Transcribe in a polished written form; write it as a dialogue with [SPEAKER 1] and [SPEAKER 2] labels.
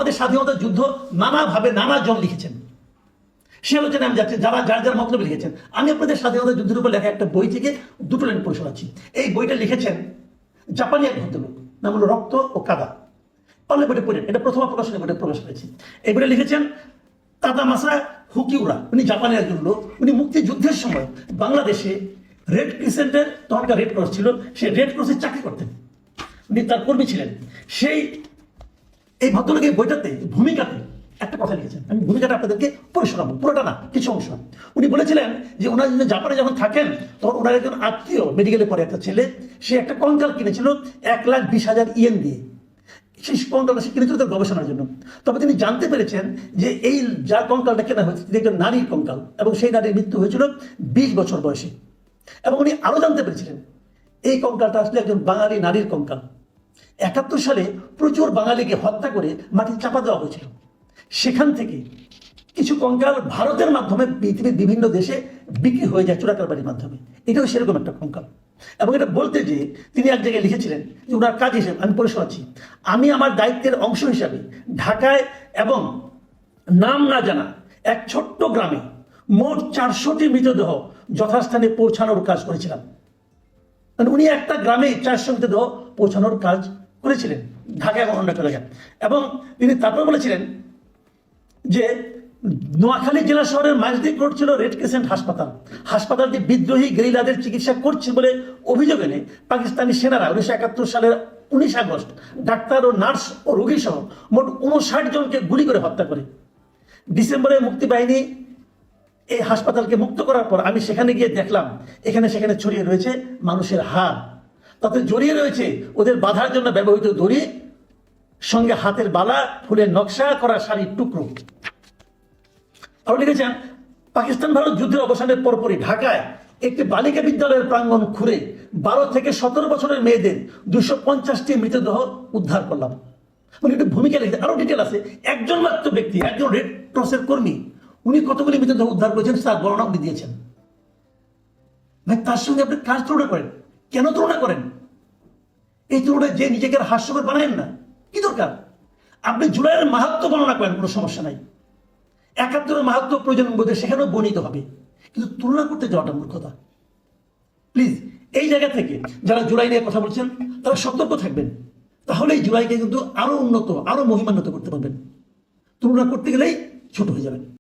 [SPEAKER 1] আমাদের স্বাধীনতা যুদ্ধ নানাভাবে নানাজন লিখেছেন, সে আলোচনায় আমি যাচ্ছি, যারা যার যার মতলবে লিখেছেন। আমি আপনাদের স্বাধীনতা যুদ্ধের উপর লেখা একটা বই থেকে দুটো লাইন পড়ে শোনাচ্ছি। এই বইটা লিখেছেন জাপানি এক ভদ্রলোক, নাম হলো রক্ত ও কাদা। অনেক বইটা পড়েন, এটা প্রথম প্রকাশনের বইটা প্রকাশ করেছি। এই বইটা লিখেছেন তাদামাসা হুকিউরা। উনি জাপানের একজন লোক। উনি মুক্তিযুদ্ধের সময় বাংলাদেশে রেড ক্রিসেন্টের, তখনকার রেড ক্রস ছিল, সে রেড ক্রসে চাকরি করতেন, উনি তার কর্মী ছিলেন। সেই এই ভদ্রলোকের বইটাতে ভূমিকাতে একটা কথা লিখেছেন, আমি ভূমিকাটা আপনাদেরকে পড়ে শোনাবো, পুরোটা না, কিছু অংশ। উনি বলেছিলেন যে ওনার জাপানে যখন থাকেন তখন ওনার একজন আত্মীয় মেডিকেলে পড়ে একটা ছেলে, সে একটা কঙ্কাল কিনেছিল 1,20,000 ইয়েন দিয়ে। সেই কঙ্কালটা সে কিনেছিল তার গবেষণার জন্য। তবে তিনি জানতে পেরেছেন যে এই যার কঙ্কালটা কেনা হয়েছে তিনি একজন নারীর কঙ্কাল, এবং সেই নারীর মৃত্যু হয়েছিল 20 বছর বয়সে। এবং উনি আরো জানতে পেরেছিলেন এই কঙ্কালটা আসলে একজন বাঙালি নারীর কঙ্কাল। 71 সালে প্রচুর বাঙালিকে হত্যা করে মাটি চাপা দেওয়া হয়েছিল। সেখান থেকে কিছু কঙ্কাল ভারতের মাধ্যমে পৃথিবীর বিভিন্ন দেশে বিক্রি হয়ে যায় চোরাকারবারির মাধ্যমে। এটাও সেরকম একটা কঙ্কাল। এবং এটা বলতে যে তিনি এক জায়গায় লিখেছিলেন যে ওনার কাজ হিসেবে, আমি পড়ে শোনাচ্ছি, আমি আমার দায়িত্বের অংশ হিসাবে ঢাকায় এবং নাম না জানা এক ছোট্ট গ্রামে মোট 400টি মৃতদেহ যথাস্থানে পৌঁছানোর কাজ করেছিলাম। মানে উনি একটা গ্রামে 400 মৃতদেহ পৌঁছানোর কাজ করেছিলেন, ঢাকা এবং অন্য একটা জায়গায়। এবং তিনি তারপর বলেছিলেন যে নোয়াখালী জেলা শহরের মাইজদিক রোড ছিল রেড ক্রিসেন্ট হাসপাতাল। হাসপাতালটি বিদ্রোহী গেরিলাদের চিকিৎসা করছে বলে অভিযোগ এনে পাকিস্তানি সেনারা 1971 সালের 19 আগস্ট ডাক্তার ও নার্স ও রোগী সহ মোট 59 জনকে গুলি করে হত্যা করে। ডিসেম্বরে মুক্তিবাহিনী এই হাসপাতালকে মুক্ত করার পর আমি সেখানে গিয়ে দেখলাম এখানে সেখানে ছড়িয়ে রয়েছে মানুষের হাড়, তাতে জড়িয়ে রয়েছে ওদের বাঁধার জন্য ব্যবহৃত দড়ি, সঙ্গে হাতের বালা, ফুলের নকশা করা শাড়ির টুকরো। আরো লিখেছেন পাকিস্তান ভারত যুদ্ধের অবসানের পরপরই ঢাকায় একটি বালিকা বিদ্যালয়ের প্রাঙ্গণ খুঁড়ে 12 থেকে 17 বছরের মেয়েদের 250টি মৃতদেহ উদ্ধার করলাম। মানে একটু ভূমিকা লিখতে আরো ডিটেল আছে। একজন মাত্র ব্যক্তি, একজন রেড ক্রসের কর্মী, উনি কতগুলি মৃতদেহ উদ্ধার করেছেন তার গণনা উনি দিয়েছেন। ভাই তার সঙ্গে আপনি কাজ তুলনা করেন, কেন তুলনা করেন? এই তুলনায় যে নিজেকে হাস্যকর বানায়েন না, কি দরকার? আপনি জুলাইয়ের মাহাত্ম্য গণনা করেন, কোনো সমস্যা নাই। 71-এর মাহাত্ম্য প্রয়োজন বোধে সেখানেও বর্ণিত হবে, কিন্তু তুলনা করতে যাওয়াটা মূর্খতা। প্লিজ এই জায়গা থেকে যারা জুলাই নিয়ে কথা বলছেন তারা সতর্ক থাকবেন, তাহলে এই জুলাইকে কিন্তু আরো উন্নত, আরো মহিমান্বিত করতে পারবেন। তুলনা করতে গেলেই ছোট হয়ে যাবেন।